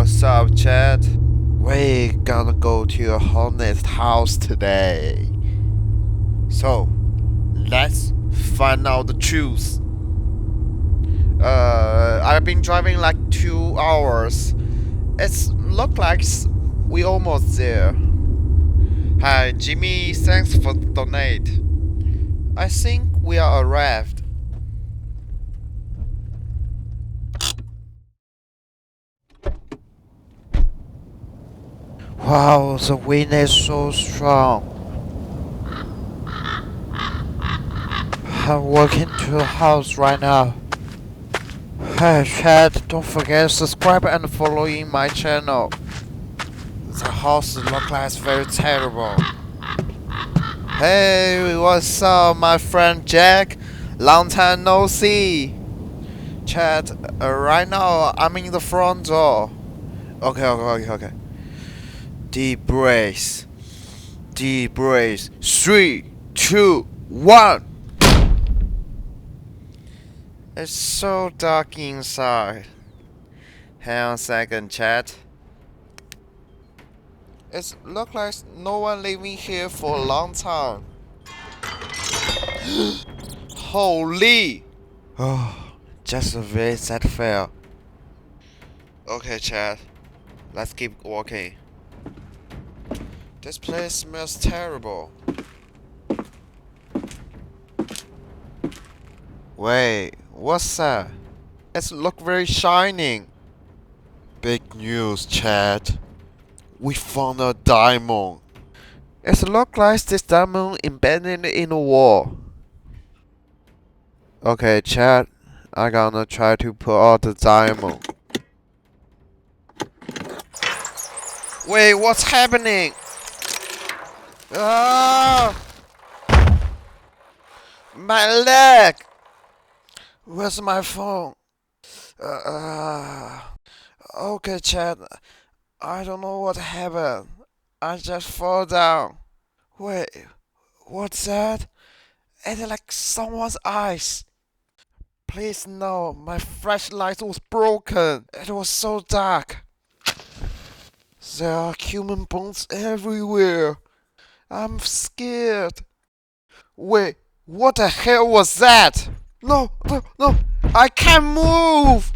What's up, Chad? We're gonna go to your honest house today. So, let's find out the truth. I've been driving like 2 hours. It's look like we almost there. Hi, Jimmy. Thanks for the donate. I think we are arrived. Wow, the wind is so strong. I'm walking to the house right now. Hey Chad, don't forget to subscribe and following my channel. The house looks like very terrible. Hey, what's up, my friend Jack? Long time no see. Chad, right now I'm in the front door. Okay. Deep breath. Deep breath. 3, 2, 1. It's so dark inside. Hang on a second, Chad. It looks like no one living here for a long time. Holy! Oh, just a very sad fail. Okay, Chad. Let's keep walking. This place smells terrible. Wait, what's that? It looks very shining. Big news, Chad. We found a diamond. It looks like this diamond embedded in the wall. Okay, Chad. I'm gonna try to pull out the diamond. Wait, what's happening? Ah! My leg! Where's my phone? Okay, Chad. I don't know what happened. I just fall down. Wait, what's that? It's like someone's eyes. Please no, my flashlight was broken. It was so dark. There are human bones everywhere. I'm scared. Wait, what the hell was that? No, I can't move!